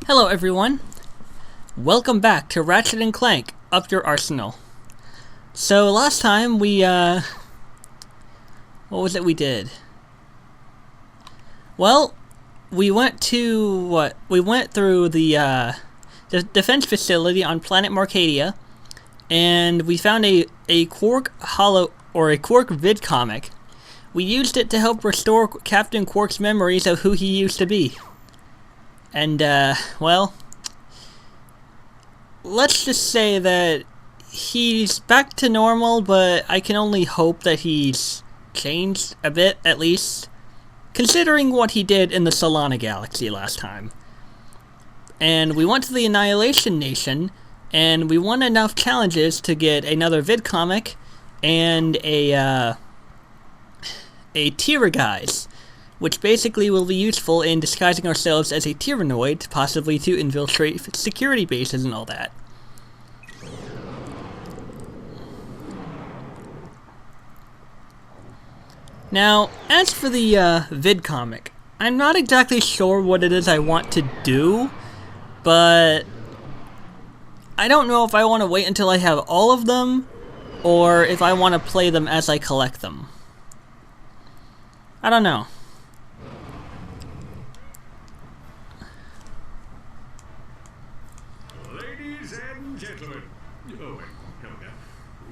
Hello everyone, welcome back to Ratchet and Clank, Up Your Arsenal. So last time we, what was it we did? Well, we went to, we went through the defense facility on planet Marcadia, and we found a Quark Quark vid comic. We used it to help restore Captain Quark's memories of who he used to be. And, well, let's just say that he's back to normal, but I can only hope that he's changed a bit, at least, considering what he did in the Solana Galaxy last time. And we went to the Annihilation Nation, and we won enough challenges to get another vid comic and a Tira guise, which basically will be useful in disguising ourselves as a Tyrannoid, possibly to infiltrate security bases and all that. Now, as for the vid comic, I'm not exactly sure what it is I want to do, but I don't know if I want to wait until I have all of them, or if I want to play them as I collect them. I don't know.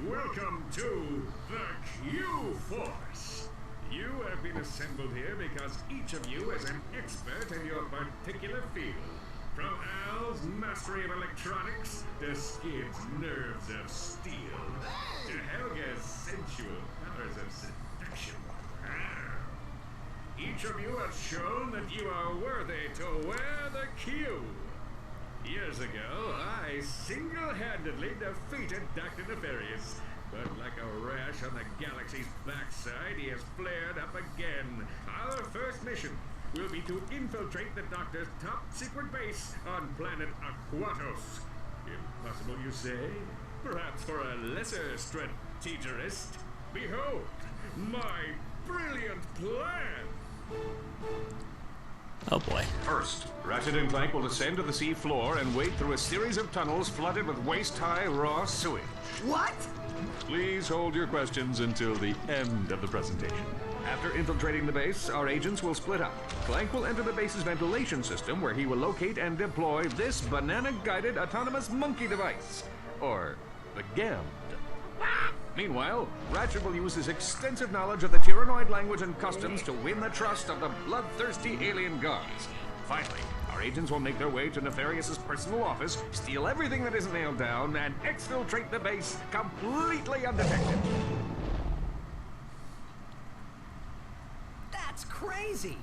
Welcome to the Q-Force. You have been assembled here because each of you is an expert in your particular field. From Al's mastery of electronics to Skid's nerves of steel to Helga's sensual powers of seduction. Each of you has shown that you are worthy to wear the Q. Years ago, I single-handedly defeated Dr. Nefarious, but like a rash on the galaxy's backside, he has flared up again. Our first mission will be to infiltrate the Doctor's top-secret base on planet AQUATOS. Impossible, you say? Perhaps for a lesser strategist. Behold, my brilliant plan! Oh boy. First, Ratchet and Clank will descend to the sea floor and wade through a series of tunnels flooded with waist-high raw sewage. What? Please hold your questions until the end of the presentation. After infiltrating the base, our agents will split up. Clank will enter the base's ventilation system, where he will locate and deploy this banana-guided autonomous monkey device, or the GAMD. Meanwhile, Ratchet will use his extensive knowledge of the Tyrannoid language and customs to win the trust of the bloodthirsty alien guards. Finally, our agents will make their way to Nefarious's personal office, steal everything that isn't nailed down, and exfiltrate the base completely undetected. That's crazy!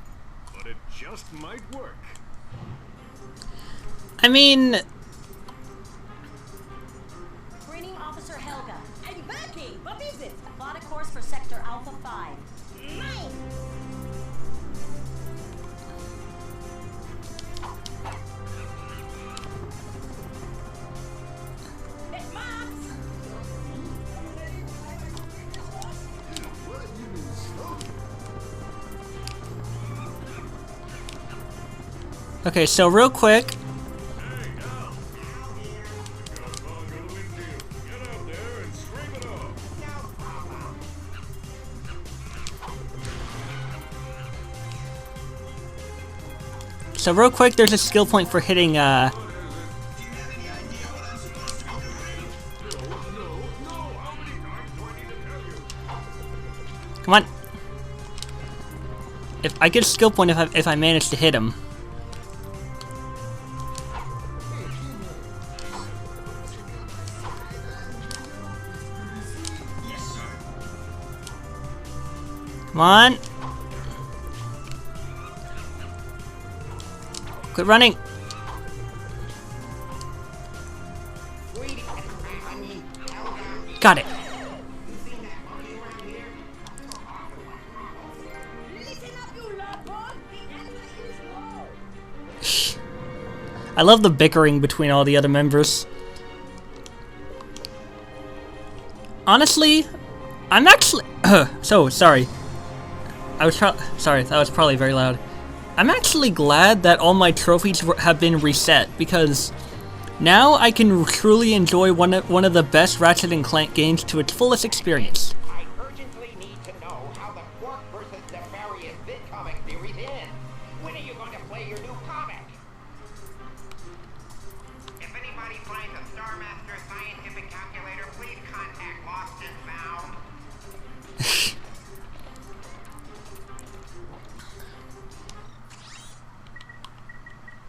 But it just might work. I mean, Screening Officer Helga. I'm Becky! What is it? Plot a course for Sector Alpha 5. Mine! It marks! okay, so real quick, there's a skill point for hitting, come on. If I get a skill point if I manage to hit him. Come on. Quit running. Got it. I love the bickering between all the other members. Honestly, I'm actually... so, sorry. Sorry, that was probably very loud. I'm actually glad that all my trophies have been reset, because now I can truly enjoy one of the best Ratchet and Clank games to its fullest experience. I urgently need to know how the Quark versus Nefarious vid-comic series ends. When are you going to play your new comic? If anybody finds a Star Master scientific calculator, please contact Lost and Found.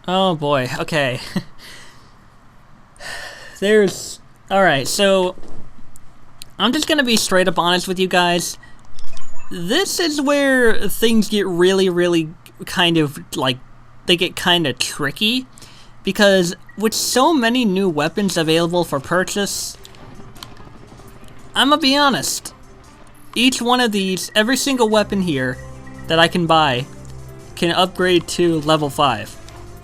Oh boy, okay. Alright, so I'm just gonna be straight up honest with you guys. This is where things get really kind of like, they get kind of tricky, because with so many new weapons available for purchase, I'm gonna be honest, each one of these, every single weapon here that I can buy can upgrade to level 5.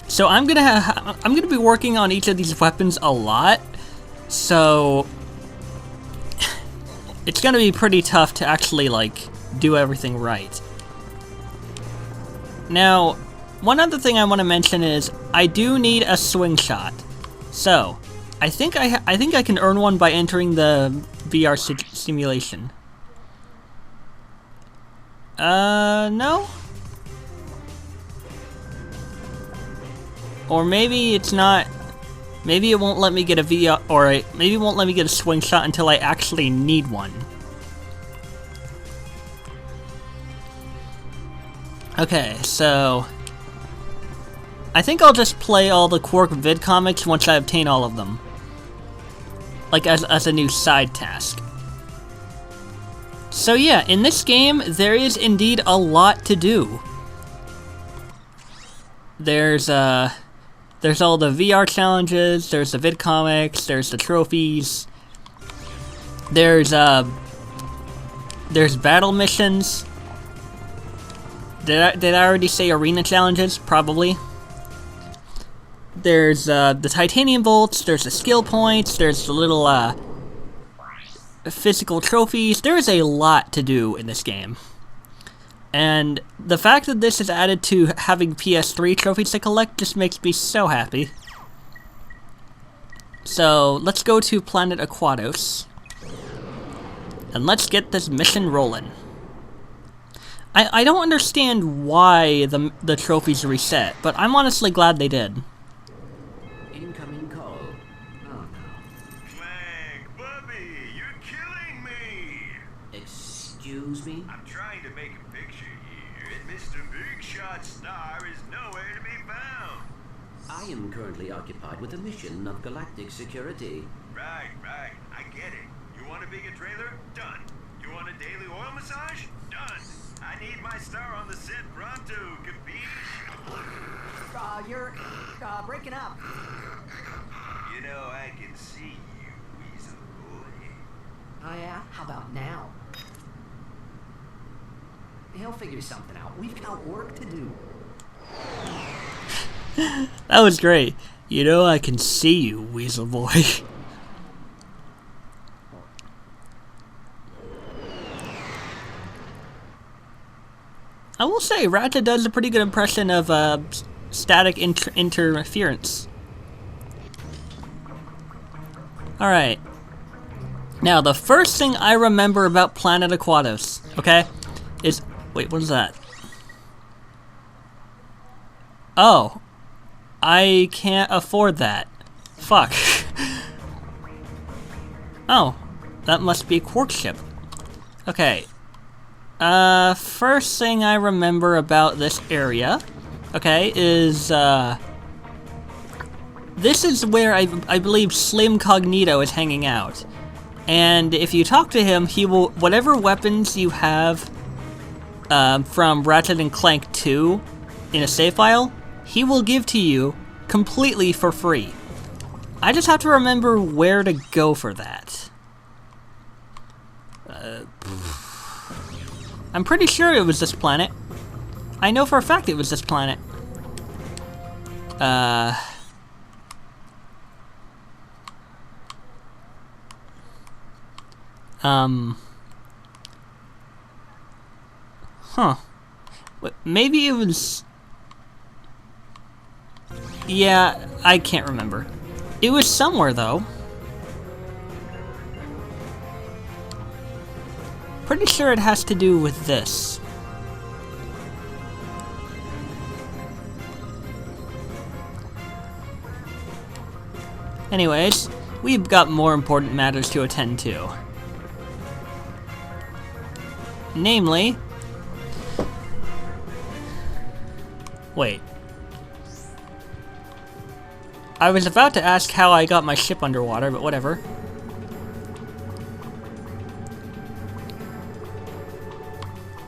So I'm gonna be working on each of these weapons a lot, so it's gonna be pretty tough to actually like do everything right. Now, one other thing I want to mention is I do need a swing shot. So I think I can earn one by entering the VR simulation. No. Or maybe it's not. Maybe it won't let me get a VR, or maybe it won't let me get a swing shot until I actually need one. Okay, so I think I'll just play all the Quark vid comics once I obtain all of them, like as a new side task. So yeah, in this game there is indeed a lot to do. There's all the VR challenges, there's the vid comics, there's the trophies, there's battle missions. Did I already say arena challenges? Probably. There's the titanium bolts, there's the skill points, there's the little physical trophies. There's a lot to do in this game. And the fact that this is added to having PS3 trophies to collect just makes me so happy. So, let's go to planet AQUATOS. And let's get this mission rolling. I don't understand why the trophies reset, but I'm honestly glad they did. Incoming call. Oh no. Clank, Bubby, you're killing me! Excuse me? I'm trying to make a picture here, and Mr. Big Shot Star is nowhere to be found. I am currently occupied with a mission of galactic security. Right, I get it. You want a bigger trailer? Done. You want a daily oil massage? Done. I need my star on the set pronto, capiche? You're breaking up. You know, I can see you, weasel boy. Oh yeah? How about now? He'll figure something out. We've got work to do. That was great. You know, I can see you, weasel boy. I will say, Ratchet does a pretty good impression of static interference. Alright. Now, the first thing I remember about Planet AQUATOS, okay, is... Wait, what is that? Oh. I can't afford that. Fuck. Oh. That must be a Quark ship. Okay. First thing I remember about this area, okay, is, this is where I believe Slim Cognito is hanging out. And if you talk to him, he will, whatever weapons you have, from Ratchet and Clank 2 in a save file, he will give to you completely for free. I just have to remember where to go for that. I'm pretty sure it was this planet. I know for a fact it was this planet. Huh. Maybe it was... Yeah, I can't remember. It was somewhere, though. Pretty sure it has to do with this. Anyways, we've got more important matters to attend to. Namely... Wait. I was about to ask how I got my ship underwater, but whatever.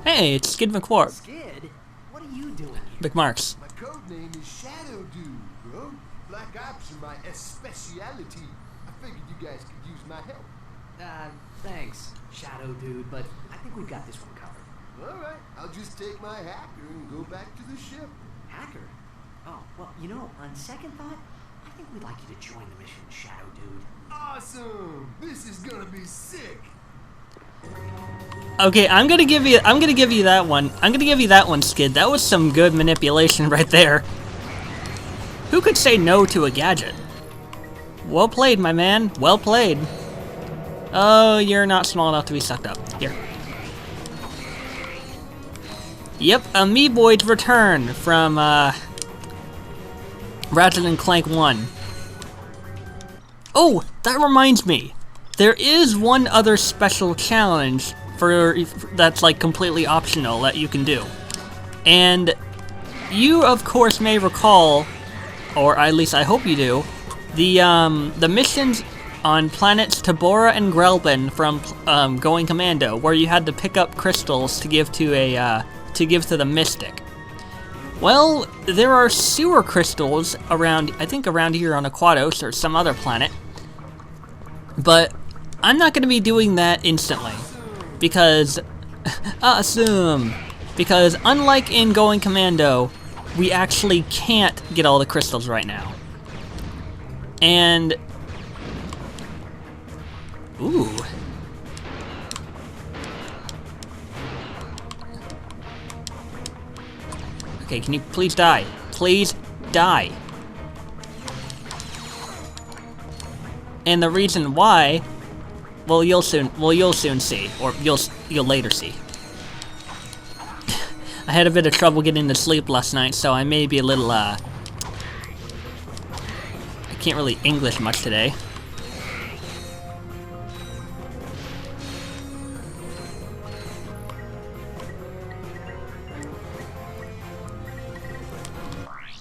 Hey, it's Skid McQuark. Skid? What are you doing here? McMarks. My code name is Shadow Dude, bro. Black ops are my speciality. I figured you guys could use my help. Thanks, Shadow Dude, but I think we've got this one covered. All right, I'll just take my hacker and go back to the ship. Hacker? Oh, well, you know, on second thought, I think we'd like you to join the mission, Shadow Dude. Awesome! This is gonna be sick. Okay, I'm gonna give you that one. I'm gonna give you that one, Skid. That was some good manipulation right there. Who could say no to a gadget? Well played, my man. Well played. Oh, you're not small enough to be sucked up. Here. Yep, Amiiboid's return from Ratchet and Clank 1. Oh, that reminds me. There is one other special challenge that's like completely optional that you can do. And you of course may recall, or at least I hope you do, the missions on planets Tabora and Grelbin from Going Commando, where you had to pick up crystals to give to the Mystic. Well, there are sewer crystals around, I think around here on AQUATOS or some other planet. But I'm not going to be doing that instantly, because awesome. Because unlike in Going Commando, we actually can't get all the crystals right now. And ooh. Okay, can you please die? Please die. And the reason why, well, you'll soon see, or you'll later see. I had a bit of trouble getting to sleep last night, so I may be a little I can't really English much today.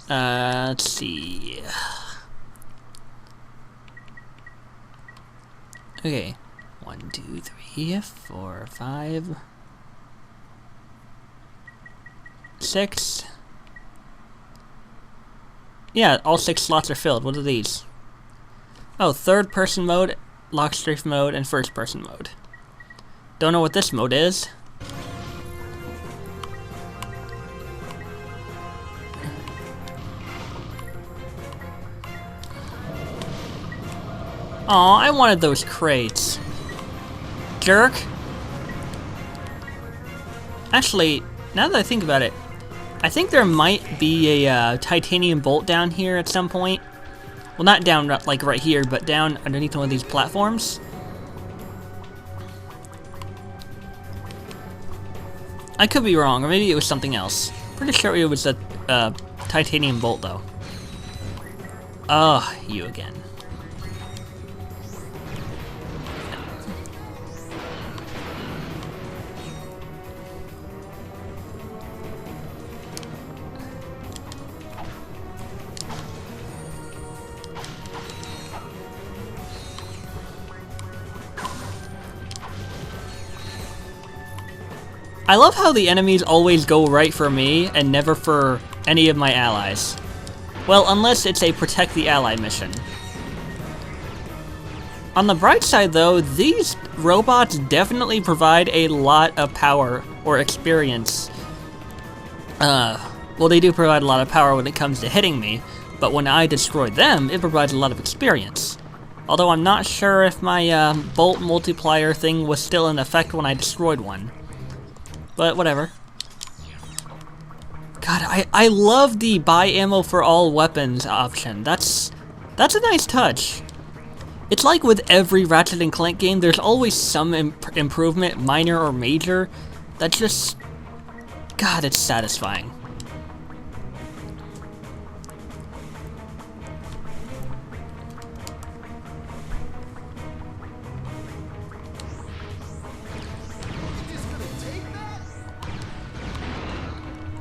Let's see. Okay. 1, 2, 3, 4, 5, 6. Yeah, all 6 slots are filled. What are these? Oh, third person mode, lock strafe mode, and first person mode. Don't know what this mode is. Aw, I wanted those crates. Jerk. Actually, now that I think about it, I think there might be a titanium bolt down here at some point. Well, not down like right here, but down underneath one of these platforms. I could be wrong, or maybe it was something else. Pretty sure it was a titanium bolt, though. Oh, you again. I love how the enemies always go right for me and never for any of my allies. Well, unless it's a protect the ally mission. On the bright side though, these robots definitely provide a lot of power or experience. Well, they do provide a lot of power when it comes to hitting me, but when I destroy them, it provides a lot of experience. Although I'm not sure if my bolt multiplier thing was still in effect when I destroyed one. But whatever. God, I love the buy ammo for all weapons option. That's a nice touch. It's like with every Ratchet and Clank game, there's always some improvement, minor or major, that just... God, it's satisfying.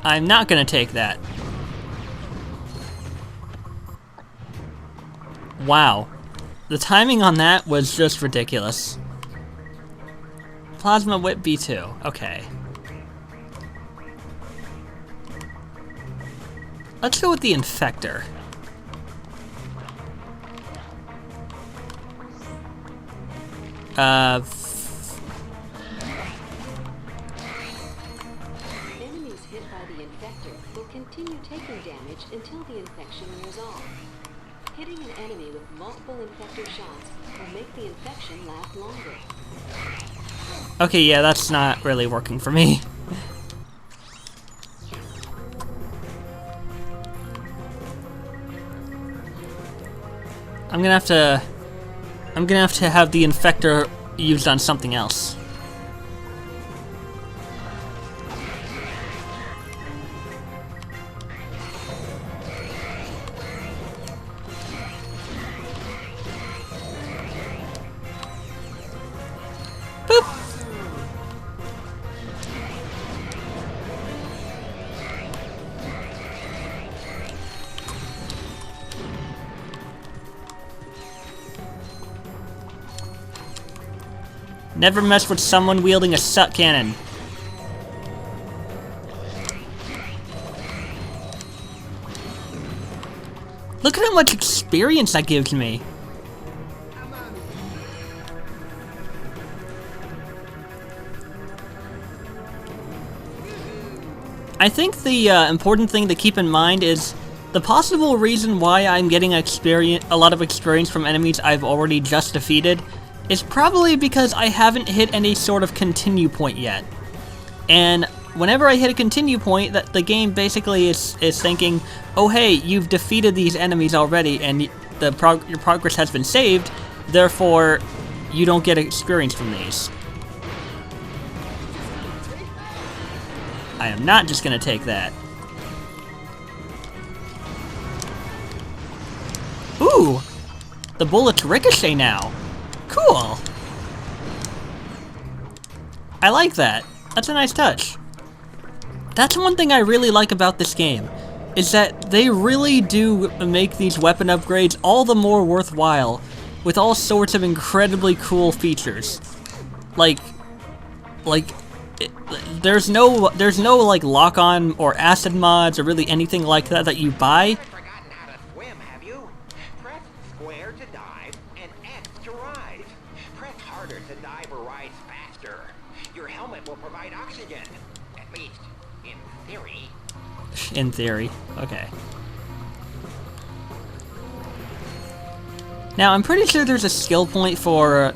I'm not gonna take that. Wow. The timing on that was just ridiculous. Plasma Whip B2. Okay. Let's go with the Infector. Enemies hit by the Infector will continue taking damage until the infection wears off. Hitting an enemy with multiple Infector shots will make the infection last longer. Okay, yeah, that's not really working for me. I'm gonna have to have the Infector used on something else. Never mess with someone wielding a suck cannon. Look at how much experience that gives me. I think the important thing to keep in mind is the possible reason why I'm getting a lot of experience from enemies I've already just defeated is probably because I haven't hit any sort of continue point yet. And whenever I hit a continue point, that the game basically is thinking, oh hey, you've defeated these enemies already and your progress has been saved, therefore you don't get experience from these. I am not just gonna take that. Ooh! The bullets ricochet now. Cool! I like that. That's a nice touch. That's one thing I really like about this game, is that they really do make these weapon upgrades all the more worthwhile with all sorts of incredibly cool features. There's no like lock-on or acid mods or really anything like that that you buy. Forgotten how to swim, have you? Press square to dive and X to rise. Press harder to dive or rise faster. Your helmet will provide oxygen. At least, in theory. In theory. Okay. Now, I'm pretty sure there's a skill point for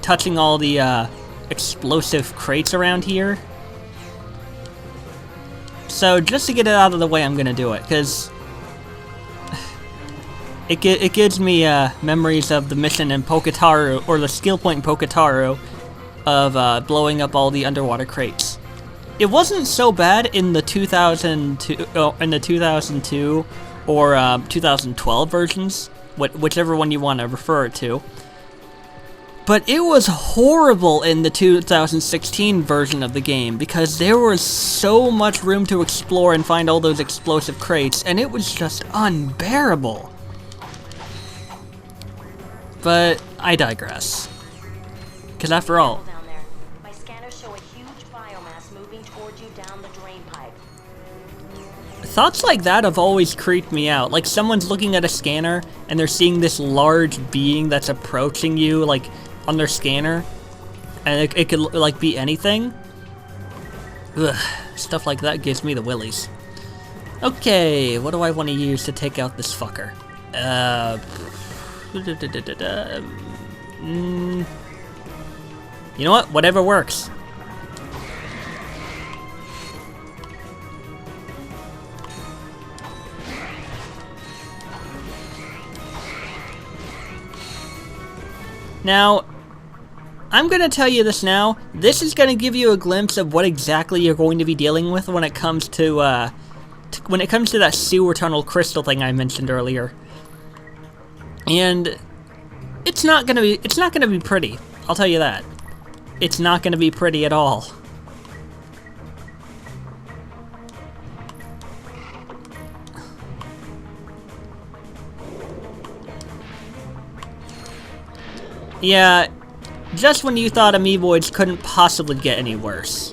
touching all the explosive crates around here. So, just to get it out of the way, I'm gonna do it, because it gives me memories of the mission in Pokataru, or the skill point in Pokataru, of blowing up all the underwater crates. It wasn't so bad in the 2002 or 2012 versions, whichever one you want to refer it to. But it was horrible in the 2016 version of the game, because there was so much room to explore and find all those explosive crates, and it was just unbearable. But I digress. Because after all... Down there. My scanners show a huge biomass moving towards you down the drain pipe. Thoughts like that have always creeped me out. Like someone's looking at a scanner, and they're seeing this large being that's approaching you, like, on their scanner, and it could like be anything. Ugh, stuff like that gives me the willies. Okay, what do I want to use to take out this fucker? You know what? Whatever works. Now, I'm gonna tell you this now. This is gonna give you a glimpse of what exactly you're going to be dealing with when it comes to that sewer tunnel crystal thing I mentioned earlier. And it's not gonna be pretty. I'll tell you that. It's not gonna be pretty at all. Yeah, just when you thought amoeboids couldn't possibly get any worse.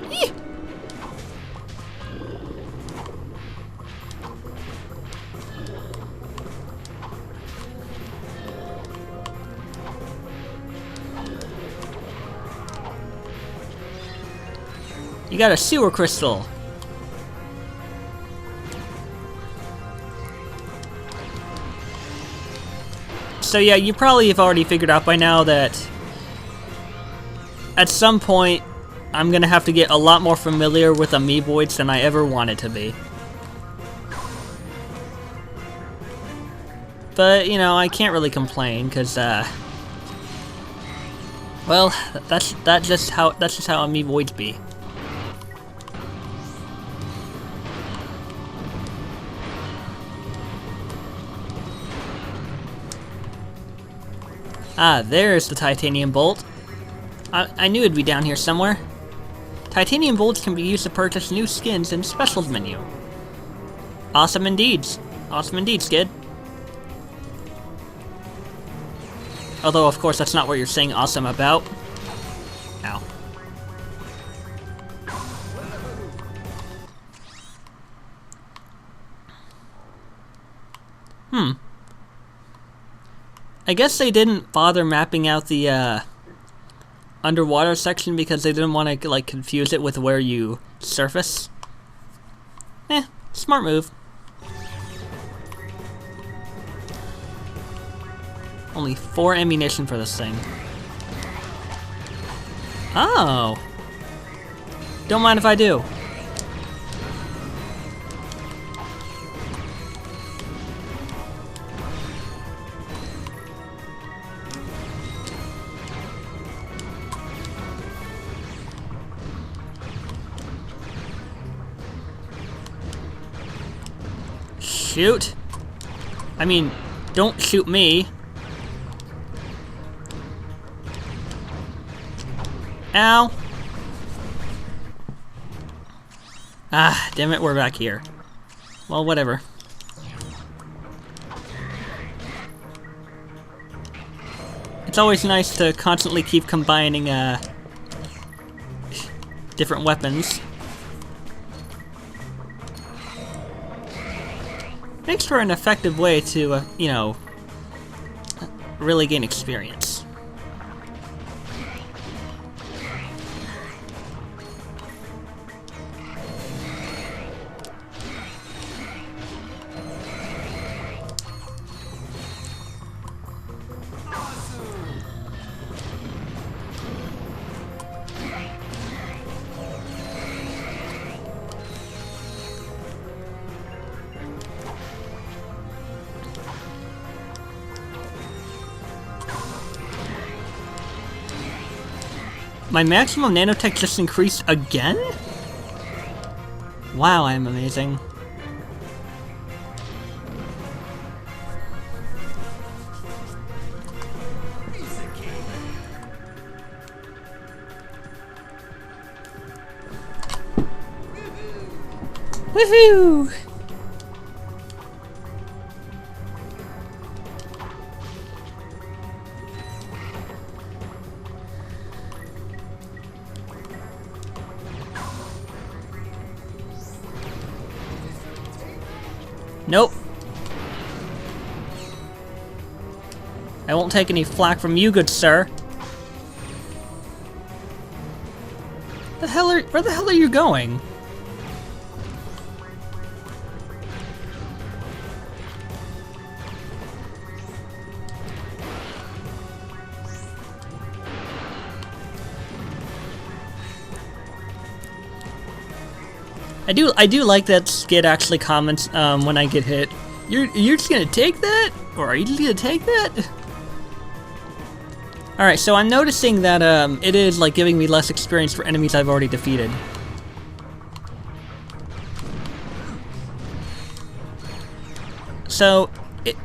Eeh. You got a sewer crystal. So yeah, you probably have already figured out by now that at some point I'm gonna have to get a lot more familiar with amoeboids than I ever wanted to be. But, you know, I can't really complain, cause well, that's just how amoeboids be. Ah, there's the titanium bolt. I knew it'd be down here somewhere. Titanium bolts can be used to purchase new skins in specials menu. Awesome indeed. Awesome indeed, Skid. Although, of course, that's not what you're saying awesome about. Ow. I guess they didn't bother mapping out the underwater section because they didn't want to like confuse it with where you surface. Smart move. Only 4 ammunition for this thing. Oh. Don't mind if I do. Shoot. I mean, don't shoot me. Ow. Ah, damn it, we're back here. Well, whatever. It's always nice to constantly keep combining, different weapons. Makes for an effective way to, you know, really gain experience. My maximum nanotech just increased again? Wow, I'm amazing. Woohoo! Nope. I won't take any flack from you, good sir. Where the hell are you going? I do like that Skid actually comments when I get hit You're just gonna take that? Or are you just gonna take that? Alright, so I'm noticing that it is like giving me less experience for enemies I've already defeated. So it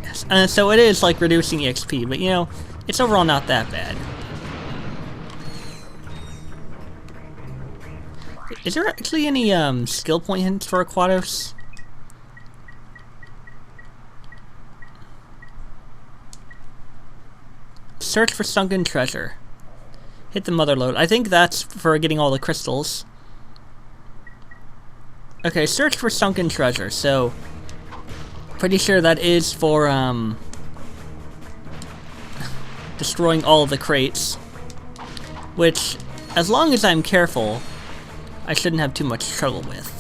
is like reducing EXP, but you know, it's overall not that bad. Is there actually any skill point hints for AQUATOS? Search for sunken treasure. Hit the mother lode. I think that's for getting all the crystals. Okay, search for sunken treasure. So, pretty sure that is for destroying all of the crates. Which, as long as I'm careful, I shouldn't have too much trouble with.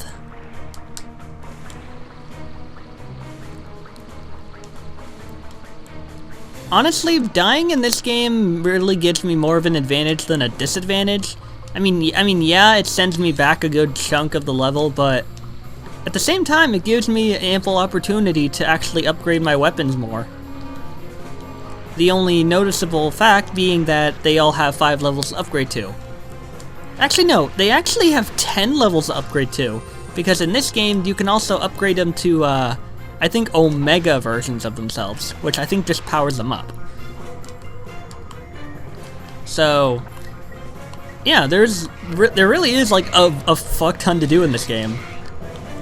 Honestly, dying in this game really gives me more of an advantage than a disadvantage. I mean, yeah, it sends me back a good chunk of the level, but at the same time, it gives me ample opportunity to actually upgrade my weapons more. The only noticeable fact being that they all have 5 levels to upgrade to. Actually, no, they actually have 10 levels to upgrade to, because in this game, you can also upgrade them to, I think Omega versions of themselves, which I think just powers them up. So, yeah, there really is like a fuck ton to do in this game,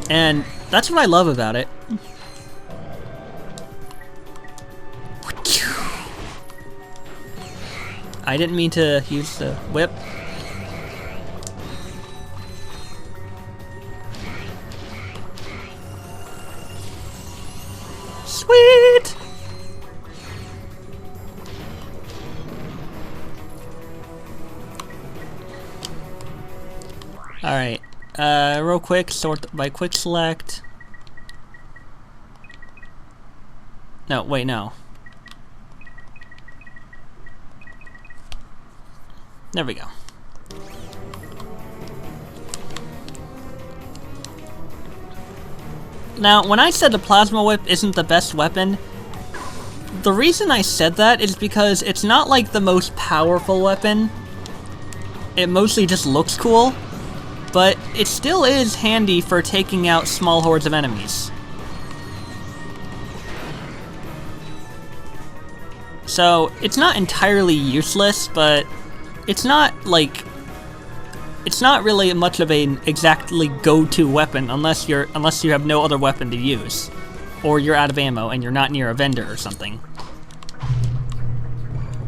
and that's what I love about it. I didn't mean to use the whip. Sweet! Alright, real quick, sort by quick select. No, wait, no. There we go. Now, when I said the plasma whip isn't the best weapon, the reason I said that is because it's not like the most powerful weapon. It mostly just looks cool, but it still is handy for taking out small hordes of enemies. So, it's not entirely useless, but it's not like... It's not really much of an exactly go-to weapon unless you have no other weapon to use. Or you're out of ammo and you're not near a vendor or something.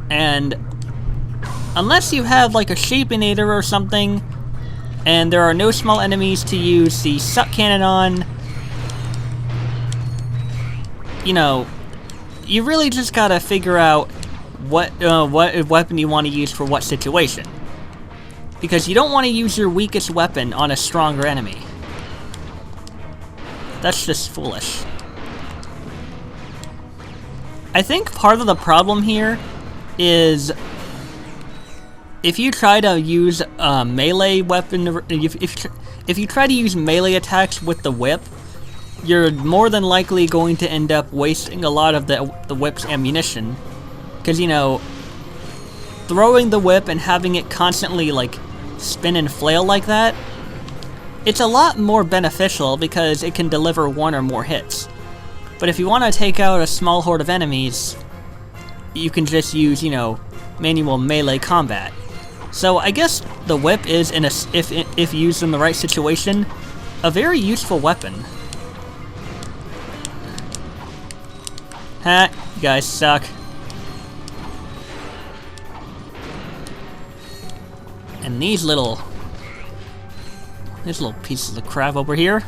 And unless you have like a Shapinator or something, and there are no small enemies to use the suck cannon on, you know, you really just gotta figure out what weapon you want to use for what situation. Because you don't want to use your weakest weapon on a stronger enemy. That's just foolish. I think part of the problem here is if you try to use a melee weapon, if you try to use melee attacks with the whip, you're more than likely going to end up wasting a lot of the whip's ammunition. Because, you know, throwing the whip and having it constantly, like, spin and flail like that, it's a lot more beneficial because it can deliver one or more hits. But if you want to take out a small horde of enemies, you can just use, you know, manual melee combat. So I guess the whip is, if used in the right situation, a very useful weapon. Ha, you guys suck. And these little pieces of crap over here.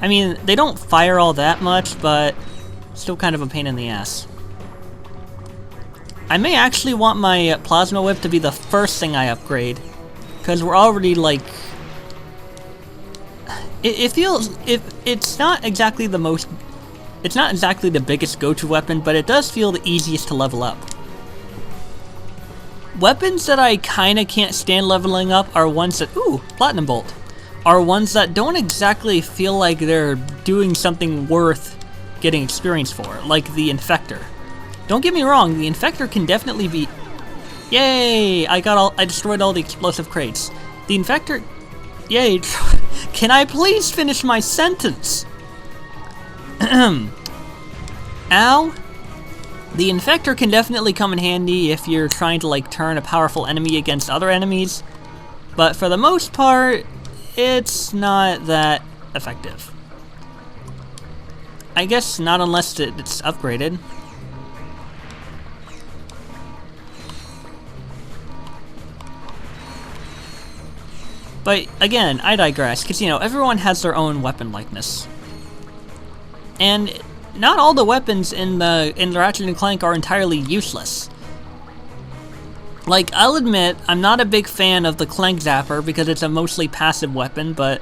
I mean, they don't fire all that much, but still kind of a pain in the ass. I may actually want my plasma whip to be the first thing I upgrade, because we're already like... It feels... It's not exactly the most... It's not exactly the biggest go-to weapon, but it does feel the easiest to level up. Weapons that I kinda can't stand leveling up are ones that... Ooh, Platinum Bolt. Are ones that don't exactly feel like they're doing something worth getting experience for, like the Infector. Don't get me wrong, the Infector can definitely be... Yay! I destroyed all the explosive crates. The Infector... Yay! Can I please finish my sentence? Ow! The Infector can definitely come in handy if you're trying to, like, turn a powerful enemy against other enemies, but for the most part, it's not that effective. I guess not unless it's upgraded. But again, I digress, because, you know, everyone has their own weapon likeness. And not all the weapons in the Ratchet and Clank are entirely useless. Like, I'll admit, I'm not a big fan of the Clank Zapper because it's a mostly passive weapon, but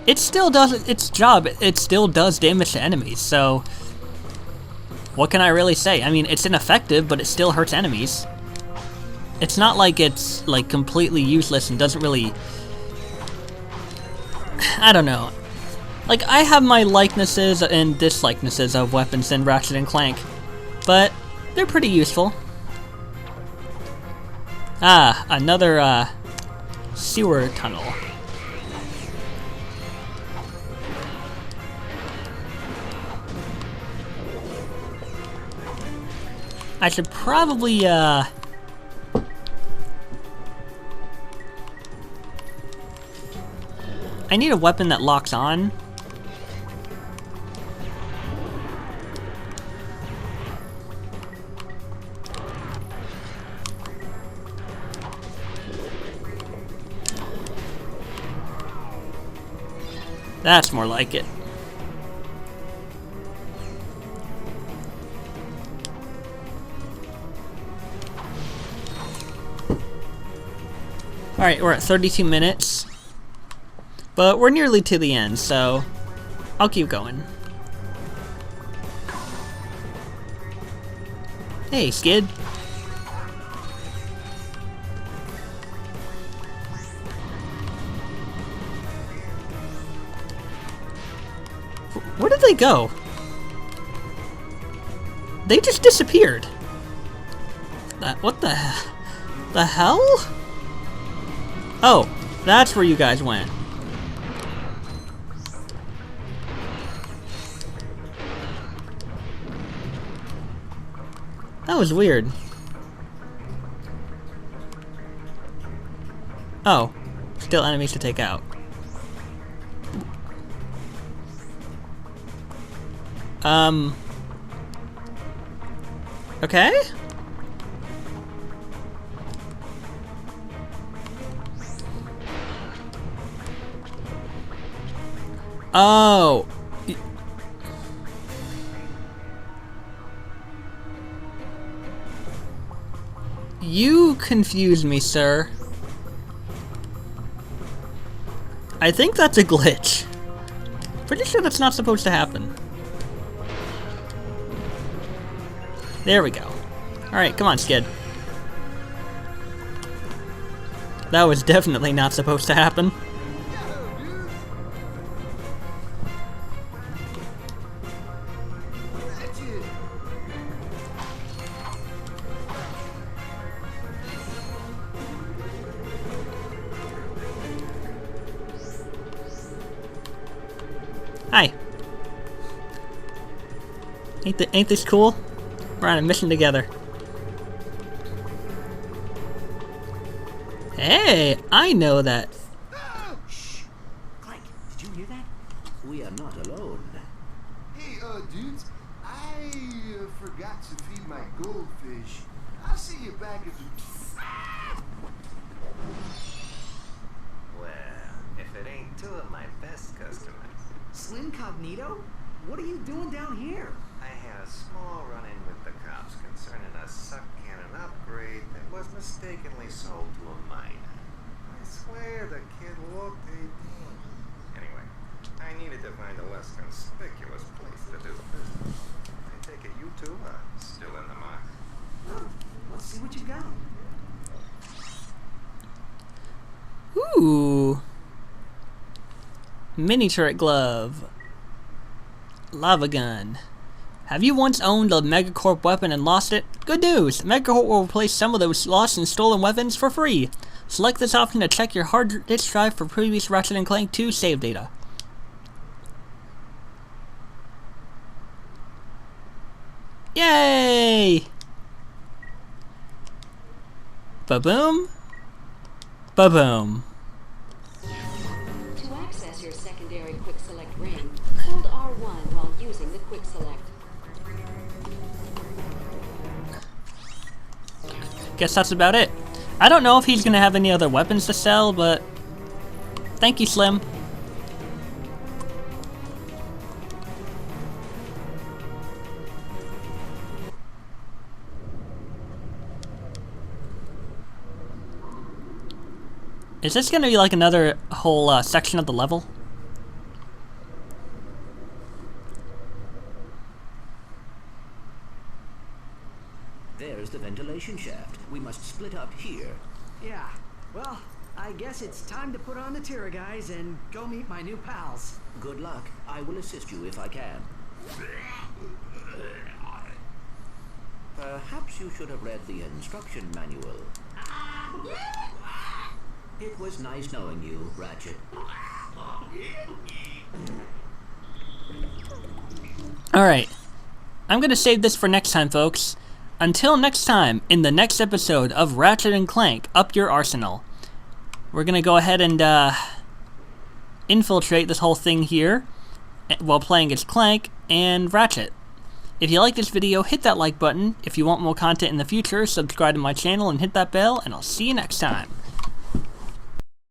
it still does its job. It still does damage to enemies, so what can I really say? I mean, it's ineffective, but it still hurts enemies. It's not like it's, like, completely useless and doesn't really... I don't know. Like, I have my likenesses and dislikenesses of weapons in Ratchet and Clank, but they're pretty useful. Ah, another, sewer tunnel. I should probably, I need a weapon that locks on. That's more like it. Alright, we're at 32 minutes. But we're nearly to the end, so I'll keep going. Hey, Skid. Where did they go? They just disappeared. What the hell? Oh, that's where you guys went. That was weird. Oh, still enemies to take out. Okay? Oh. You confused me, sir. I think that's a glitch. Pretty sure that's not supposed to happen. There we go. Alright, come on, Skid. That was definitely not supposed to happen. Hi. Ain't this cool? We're on a mission together. Hey, I know that. Shh. Clank, did you hear that? We are not alone. Hey, dudes, I forgot to feed my goldfish. I'll see you back at the... Well, if it ain't two of my best customers. Slim Cognito? What are you doing down here? I had a small run-in with the cops concerning a suck cannon upgrade that was mistakenly sold to a miner. I swear the kid looked 18. Anyway, I needed to find a less conspicuous place to do business. I take it you two are still in the market. Oh, let's see what you got. Ooh. Mini turret glove. Lava gun. Have you once owned a Megacorp weapon and lost it? Good news! Megacorp will replace some of those lost and stolen weapons for free. Select this option to check your hard disk drive for previous Ratchet & Clank 2 save data. Yay! Ba-boom. Ba-boom. To access your secondary quick select ring, hold R1 while using the quick select. Guess that's about it. I don't know if he's gonna have any other weapons to sell, but thank you, Slim. Is this gonna be like another whole section of the level? There's the ventilation shaft. We must split up here. Yeah. Well, I guess it's time to put on the Tira guys and go meet my new pals. Good luck. I will assist you if I can. Perhaps you should have read the instruction manual. It was nice knowing you, Ratchet. Alright. I'm gonna save this for next time, folks. Until next time, in the next episode of Ratchet & Clank, Up Your Arsenal. We're gonna go ahead and infiltrate this whole thing here while playing as Clank and Ratchet. If you like this video, hit that like button. If you want more content in the future, subscribe to my channel and hit that bell, and I'll see you next time.